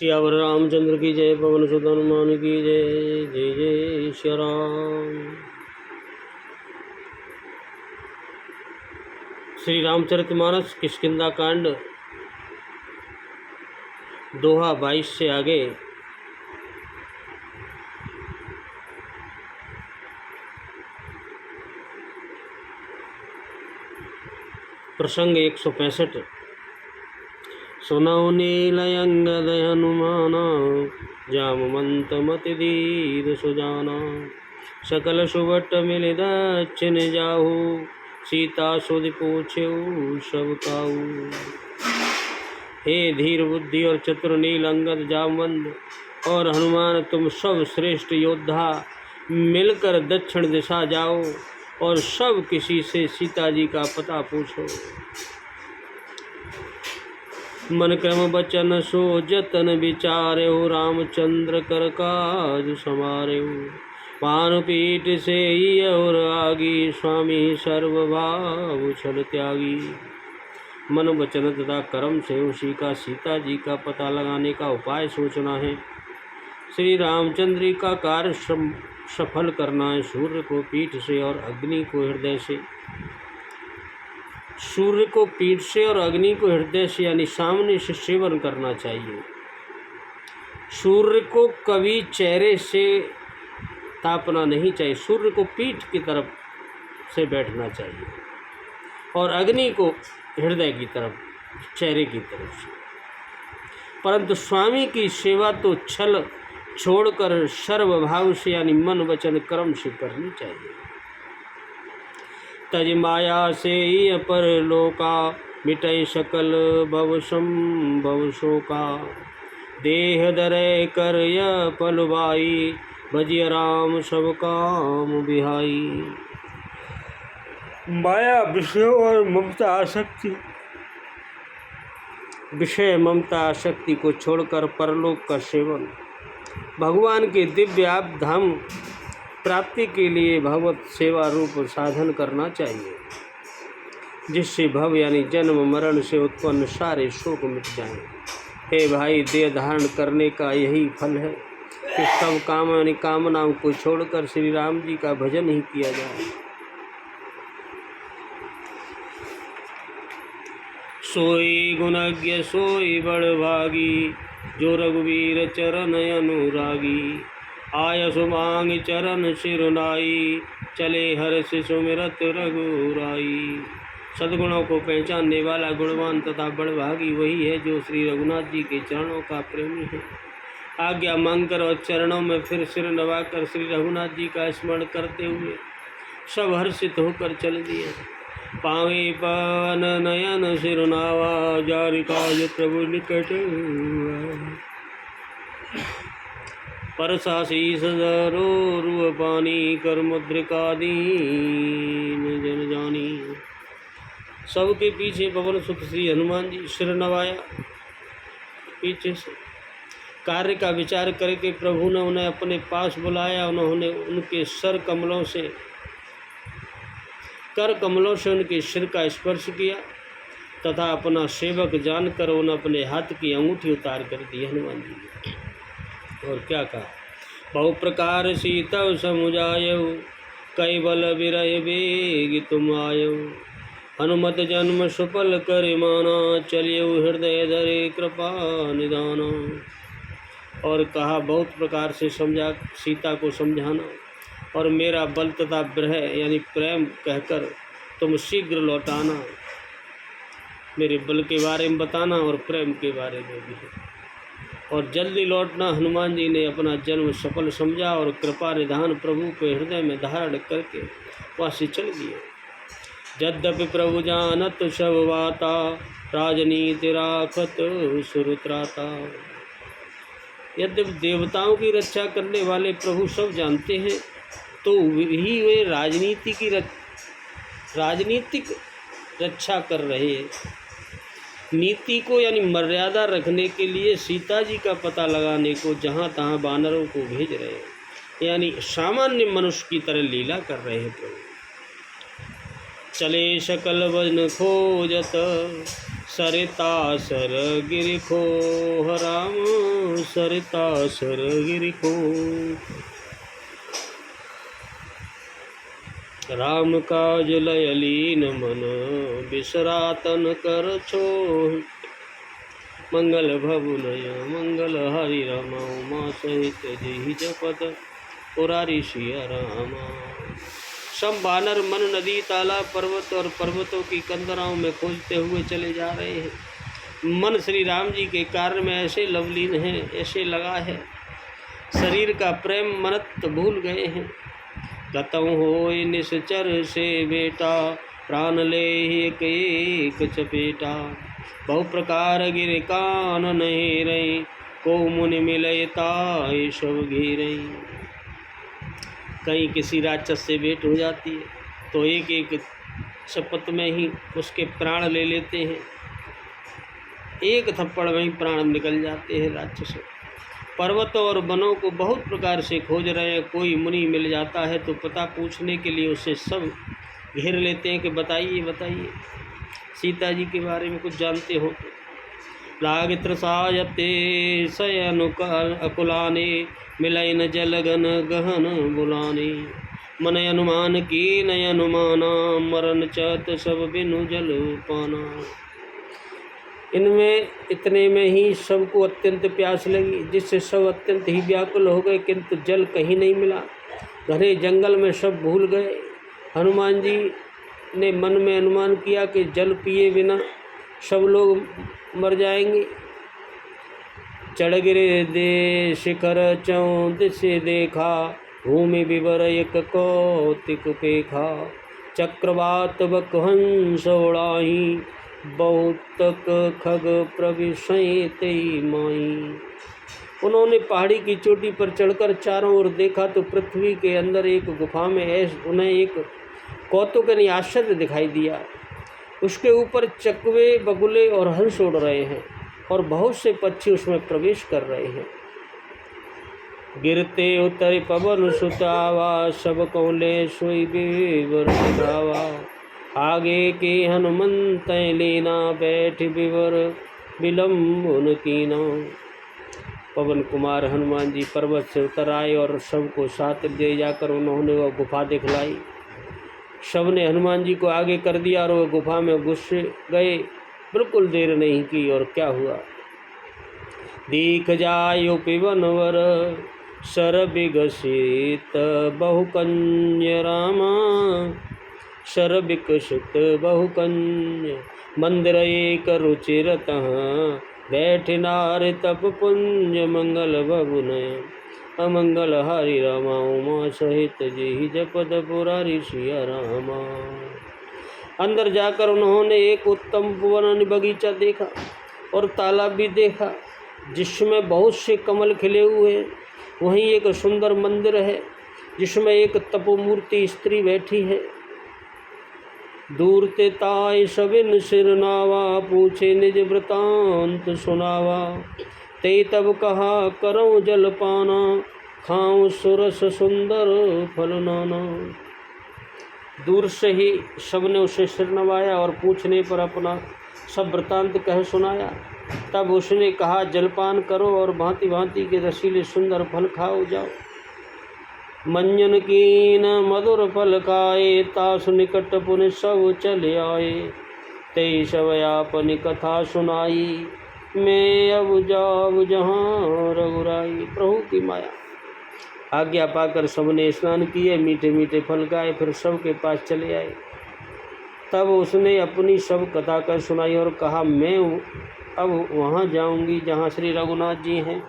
सियावर रामचंद्र की जय। पवन सुत हनुमान की जय। जय जय श्री राम। श्री रामचरितमानस किष्किंधा कांड दोहा 22 से आगे। प्रसंग 165। सुनौ नीलयंगद हनुमाना, जामवंत मति धीर सुजाना। सकल सुबट मिल दक्षिण जाहू, सीता सुधि पूछेऊ सब काऊ। हे धीर बुद्धि और चतुर नील अंगद जामवंत और हनुमान, तुम सब श्रेष्ठ योद्धा मिलकर दक्षिण दिशा जाओ और सब किसी से सीता जी का पता पूछो। मन क्रम बचन सो जतन विचारे, रामचंद्र कर काज समारे। पानुपीठ से और आगी, स्वामी सर्वभाव छल त्यागी। मन वचन तथा कर्म से उसी का सीता जी का पता लगाने का उपाय सोचना है। श्री रामचंद्र का कार्य सफल करना है। सूर्य को पीठ से और अग्नि को हृदय से। सूर्य को पीठ से और अग्नि को हृदय से यानी सामने से सेवन करना चाहिए। सूर्य को कभी चेहरे से तापना नहीं चाहिए। सूर्य को पीठ की तरफ से बैठना चाहिए और अग्नि को हृदय की तरफ, चेहरे की तरफ से। परंतु स्वामी की सेवा तो छल छोड़कर सर्वभाव से यानी मन वचन कर्म से करनी चाहिए। तज माया से अपर लोका, मिटय सकल भव संभव शोका। देह धरे कर पलवाई, भजिय राम सब काम बिहाई। माया विषय और ममता आसक्ति, विषय ममता आसक्ति को छोड़कर परलोक का सेवन, भगवान के दिव्य आप धाम प्राप्ति के लिए भगवत सेवा रूप साधन करना चाहिए, जिससे भव यानी जन्म मरण से उत्पन्न सारे शोक मिट जाएं। हे भाई, देह धारण करने का यही फल है कि सब काम यानी कामनाओं को छोड़कर श्री राम जी का भजन ही किया जाए। सोई गुणज्ञ सोई बड़भागी, जो रघुवीर चरण अनुरागी। आय सुमांग चरण सिरुनाई, चले हर्ष सुमिरत रघुराई। सद्गुणों को पहचानने वाला गुणवान तथा बड़भागी वही है जो श्री रघुनाथ जी के चरणों का प्रेमी है। आज्ञा मांगकर और चरणों में फिर सिर नवाकर श्री रघुनाथ जी का स्मरण करते हुए सब हर्षित होकर चल दिए। पावे पवन नयन सिरुनावा, जारि काज प्रभु निकट। परसाशीष धरो रूपपानी, कर मुद्रिका दीन जन जानी। सबके पीछे पवन सुत श्री हनुमान जी सिर नवाया। पीछे से कार्य का विचार करके प्रभु ने उन्हें अपने पास बुलाया। उन्होंने उनके कर कमलों से उनके सिर का स्पर्श किया तथा अपना सेवक जानकर उन्हें अपने हाथ की अंगूठी उतार कर दी हनुमान जी ने। और क्या कहा? बहु प्रकार सीतव समुझायऊ, कई बल विरह बेग तुम आयऊ। हनुमत जन्म सुफल कर माना, चलियऊ हृदय धरे कृपा निदाना। और कहा, बहुत प्रकार से समझा, सीता को समझाना और मेरा बल तथा विरह यानी प्रेम कहकर तुम शीघ्र लौटाना। मेरे बल के बारे में बताना और प्रेम के बारे में भी, और जल्दी लौटना। हनुमान जी ने अपना जन्म सफल समझा और कृपा निधान प्रभु को हृदय में धारण करके वहाँ से चल दिए। यद्यपि प्रभु जानत सब बाता, राजनीति राखत सुरत्राता। यद्यपि देवताओं की रक्षा करने वाले प्रभु सब जानते हैं, तो ही वे राजनीतिक रक्षा कर रहे हैं। नीति को यानी मर्यादा रखने के लिए सीता जी का पता लगाने को जहाँ तहाँ वानरों को भेज रहे हैं, यानी सामान्य मनुष्य की तरह लीला कर रहे हैं प्रभु। चले सकल वन खोजत, सरिता सर गिर खो राम सरिता सरगिरि को। राम काज लय लीन मन बिसरातन कर छोह। मंगल भवु नय मंगल हरि रमाऊ माँ सहित जेहि जपत पुरारी सिया रामा। सब बानर मन नदी तालाब पर्वत और पर्वतों की कंदराओं में खोजते हुए चले जा रहे हैं। मन श्री राम जी के कार्य में ऐसे लवलीन है, ऐसे लगा है, शरीर का प्रेम मनत भूल गए हैं। गतम होय निश्चर से बेटा प्राण ले एक एक चपेटा। बहु प्रकार गिर कान नहीं रही को मुनि मिलता सब घेरई। कहीं किसी राक्षस से भेंट हो जाती है तो एक एक शपथ में ही उसके प्राण ले लेते हैं, एक थप्पड़ में ही प्राण निकल जाते हैं राक्षस। पर्वतों और वनों को बहुत प्रकार से खोज रहे हैं, कोई मुनि मिल जाता है तो पता पूछने के लिए उससे सब घेर लेते हैं कि बताइए बताइए सीता जी के बारे में कुछ जानते हो। लाग त्रसायते सयनुकाल अकुलाने मिलैन जलगन गहन बुलाने। मन अनुमान की नय अनुमाना मरण चत सब बिनु जल पाना। इनमें इतने में ही सबको अत्यंत प्यास लगी, जिससे सब अत्यंत ही व्याकुल हो गए, किंतु जल कहीं नहीं मिला। घने जंगल में सब भूल गए। हनुमान जी ने मन में अनुमान किया कि जल पिए बिना सब लोग मर जाएंगे। चढ़ गिरे दे शिखर चौंद से देखा भूमि विवर एक कौतिक पेखा। चक्रवात बक हंस उड़ाही बहुतक खग प्रविशय तेई माई। उन्होंने पहाड़ी की चोटी पर चढ़कर चारों ओर देखा तो पृथ्वी के अंदर एक गुफा में उन्हें एक कौतुक यानी आश्चर्य दिखाई दिया। उसके ऊपर चकवे बगुले और हंस उड़ रहे हैं और बहुत से पक्षी उसमें प्रवेश कर रहे हैं। गिरते उतरे पवन सुतावा सब कौले सोई विवर गावा। आगे के हनुमंत लेना बैठ विवर विलम्बन कीना। पवन कुमार हनुमान जी पर्वत से उतर आए और सबको साथ ले जाकर उन्होंने वह गुफा दिखलाई। शव ने हनुमान जी को आगे कर दिया और वह गुफा में घुस गए। बिल्कुल देर नहीं की और क्या हुआ। दीख जायो पिवनवर सर विकसित बहुकन्य रामा। सर विकसित बहुकन्य मंदिर एक रुचिरत बैठ नार तप पुंज। मंगल भवुनय अमंगल हरि रामा उमा सहित जेहि जपद पुरारी सिया रामा। अंदर जाकर उन्होंने एक उत्तम वन बगीचा देखा और तालाब भी देखा जिसमें बहुत से कमल खिले हुए हैं। वहीं एक सुंदर मंदिर है जिसमें एक तपोमूर्ति स्त्री बैठी है। दूर ते ताय सबिन सिरनावा पूछे निज वृतांत सुनावा। ते तब कहा करो जलपाना खाऊं सुरस सुंदर फल नाना। दूर से ही सबने उसे सिर नवाया और पूछने पर अपना सब वृतांत कह सुनाया। तब उसने कहा जलपान करो और भांति भांति के रसीले सुंदर फल खाओ जाओ। मंजन कीन मधुर फल खाए तासु निकट पुन सब चले आए। ते सब आपनी कथा सुनाई मैं अब जाऊँ जहाँ रघुराई। प्रभु की माया आज्ञा पाकर सबने स्नान किए, मीठे मीठे फल खाए, फिर सबके पास चले आए। तब उसने अपनी सब कथा कर सुनाई और कहा मैं अब वहाँ जाऊँगी जहाँ श्री रघुनाथ जी हैं।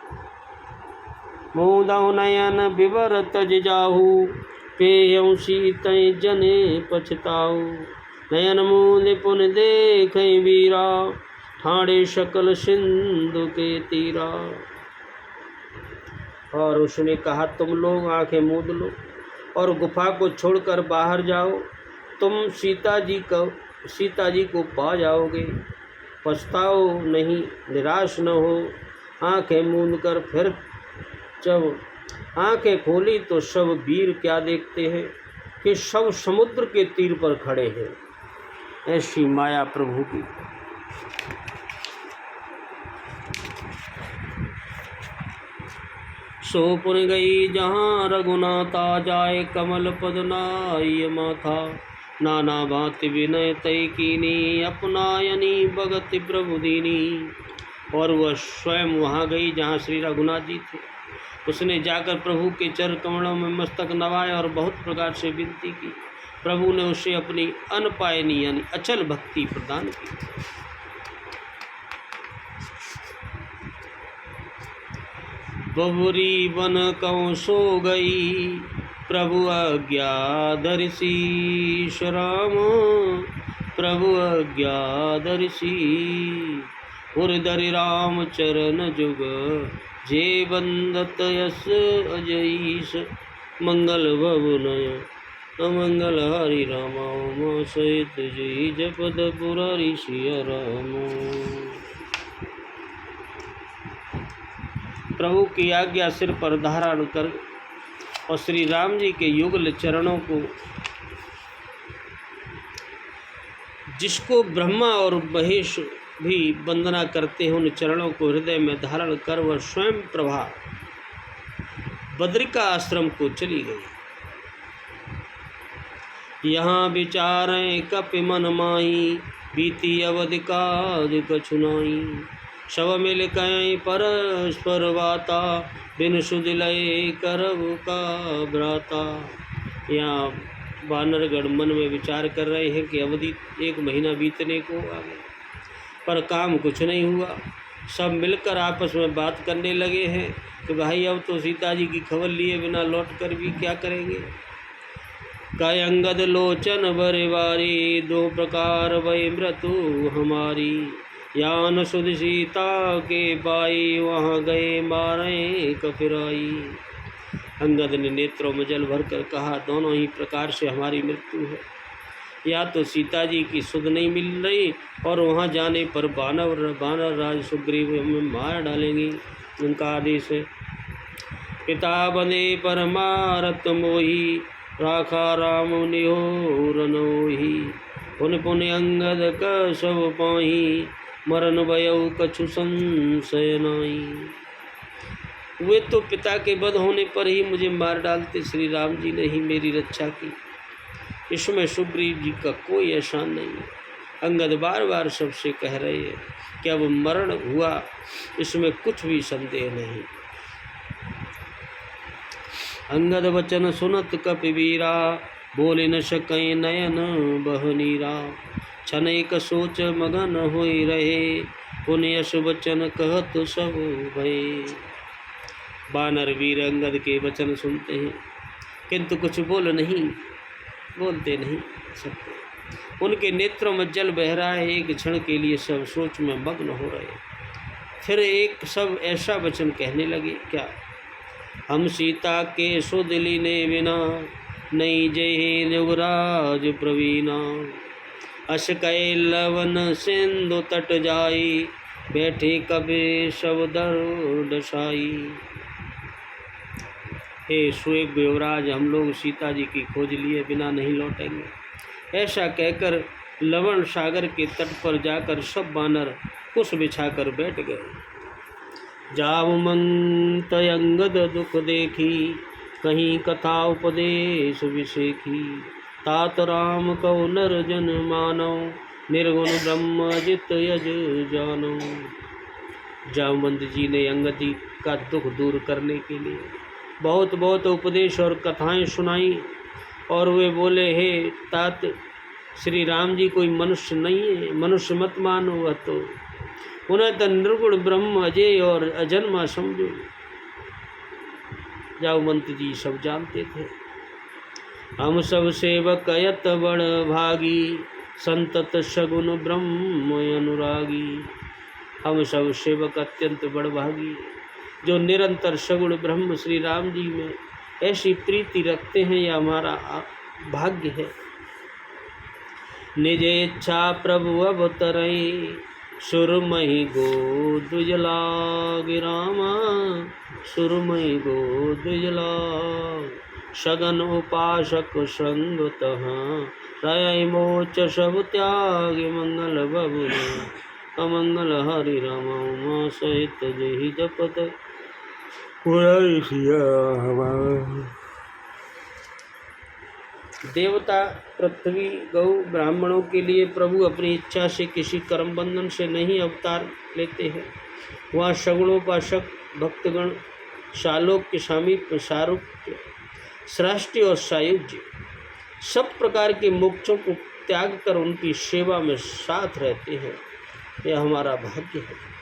मुदाऊ नयन विवर तज जाहू पेयऊ सीतय जने पछताऊ। नयन मूल पुन देख वीरा ठाणे शकल सिंधु के तीरा। और उसने कहा तुम लोग आंखें मूंद लो और गुफा को छोड़कर बाहर जाओ। तुम सीता जी को पा जाओगे, पछताओ नहीं, निराश न हो। आंखें मूंद कर फिर जब आंखें खोली तो सब वीर क्या देखते हैं कि सब समुद्र के तीर पर खड़े हैं। ऐसी माया प्रभु की। सो पुन गई जहाँ रघुनाथा, जाए कमल पद नाय माथा। नाना भांति विनय तय कीनी, अपनायनी भगति प्रभु दीनी। और वह स्वयं वहाँ गई जहाँ श्री रघुनाथ जी थे। उसने जाकर प्रभु के चरण कमलों में मस्तक नवाया और बहुत प्रकार से विनती की। प्रभु ने उसे अपनी अनपायनी यानी अचल भक्ति प्रदान की। बबुरी बन कौ सो गई, प्रभु आज्ञा धरिसी राम। प्रभु आज्ञा धरिसी, उर्धरि राम चरण जुग, जे बंदत यस अजईस। मंगल भवनय अमंगल हरि राम, सहित जय जपद पुरारी सिया राम। प्रभु की आज्ञा सिर पर धारण कर और श्री राम जी के युगल चरणों को, जिसको ब्रह्मा और महेश भी वंदना करते हैं, उन चरणों को हृदय में धारण कर वह स्वयं प्रभा बद्रिका आश्रम को चली गई। यहाँ विचारें कपि मन माही, बीती अवधि काज कछुनाई। शव मिल कहीं परस्पर वाता, बिन सुध लय करब का भ्राता। यहाँ वानरगण मन में विचार कर रहे हैं कि अवधि 1 महीना बीतने को आ गया, पर काम कुछ नहीं हुआ। सब मिलकर आपस में बात करने लगे हैं कि भाई अब तो सीता जी की खबर लिए बिना लौट कर भी क्या करेंगे। कय अंगद लोचन बरिवारी, 2 प्रकार वही मृत्यु हमारी। यान सुध सीता के पाई, वहाँ गए मारे कफिराई। अंगद ने नेत्रों में जल भरकर कहा, दोनों ही प्रकार से हमारी मृत्यु है। या तो सीता जी की सुध नहीं मिल रही, और वहाँ जाने पर बानर राज सुग्रीव हमें मार डालेंगी। उनका आदेश है, पिता बंदे पर मारत मोही, राखा राम निहोर नोही। पुन पुन अंगद क सब पाही, मरन भयउ कछु संशय नाई। वे तो पिता के वध होने पर ही मुझे मार डालते, श्री राम जी ने ही मेरी रक्षा की। इसमें सुग्रीव जी का कोई एहसान नहीं है। अंगद बार बार सबसे कह रहे हैं कि अब मरण हुआ, इसमें कुछ भी संदेह नहीं। अंगद वचन सुनत कपिवीरा, बोले न सकई नयन बहनीरा। क्षण एक सोच मगन होई रहे, पुण्यस वचन कहत सब भय। बानर वीर अंगद के वचन सुनते हैं, किंतु कुछ बोलते नहीं सकते। उनके नेत्रों में जल बह रहा है। एक क्षण के लिए सब सोच में मग्न हो रहे। फिर एक सब ऐसा वचन कहने लगे, क्या हम सीता के सुध लीने बिना, नहीं जय युवराज प्रवीणा। अस कै लवन सिंधु तट जाई, बैठे कबे सब दशाई। हे सुएब युवराज, हम लोग सीता जी की खोज लिए बिना नहीं लौटेंगे। ऐसा कहकर लवण सागर के तट पर जाकर सब बानर कुश बिछाकर बैठ गए। जाव मंत अंगद दुख देखी, कहीं कथा उपदेश विषेखी। तात राम कौ नर जन मानव, निर्गुण ब्रह्म जित यज जानो। जामवंत जी ने अंगद जी का दुख दूर करने के लिए बहुत उपदेश और कथाएं सुनाई, और वे बोले, हे तात, श्री राम जी कोई मनुष्य नहीं है, मनुष्य मत मानो। वह तो उन्हें तो निर्गुण ब्रह्म अजय और अजन्मा समझो। जामवंत जी सब जानते थे। हम सब सेवक यत बड़ भागी, संतत सगुन ब्रह्म अनुरागी। हम सब सेवक अत्यंत बड़भागी, जो निरंतर सगुण ब्रह्म श्री राम जी में ऐसी प्रीति रखते हैं, यह हमारा भाग्य है। निज इच्छा प्रभु अवतरई, सुरमहि गोद लाग रामा। सुरमहि गोद लाग, सगन उपासक संग तहाँ। रय मोच सब त्याग, मंगल बबुल अमंगल हरि राम। उमा सहित जहि जपत देवता, पृथ्वी, गौ, ब्राह्मणों के लिए प्रभु अपनी इच्छा से किसी कर्म बंधन से नहीं अवतार लेते हैं। वहाँ सगुणोपासक भक्तगण शालोक्य, सामीप्य, सारूप्य, सृष्टि और सायुज्य सब प्रकार के मोक्षों को त्याग कर उनकी सेवा में साथ रहते हैं। यह हमारा भाग्य है।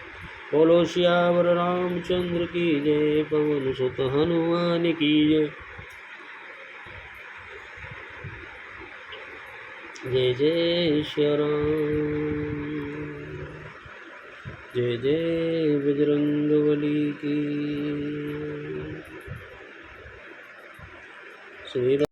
बोलो सियावर रामचंद्र की जय, पवन सुत हनुमान की जय। जय जय श्री राम, जय जय बजरंगबली की। श्री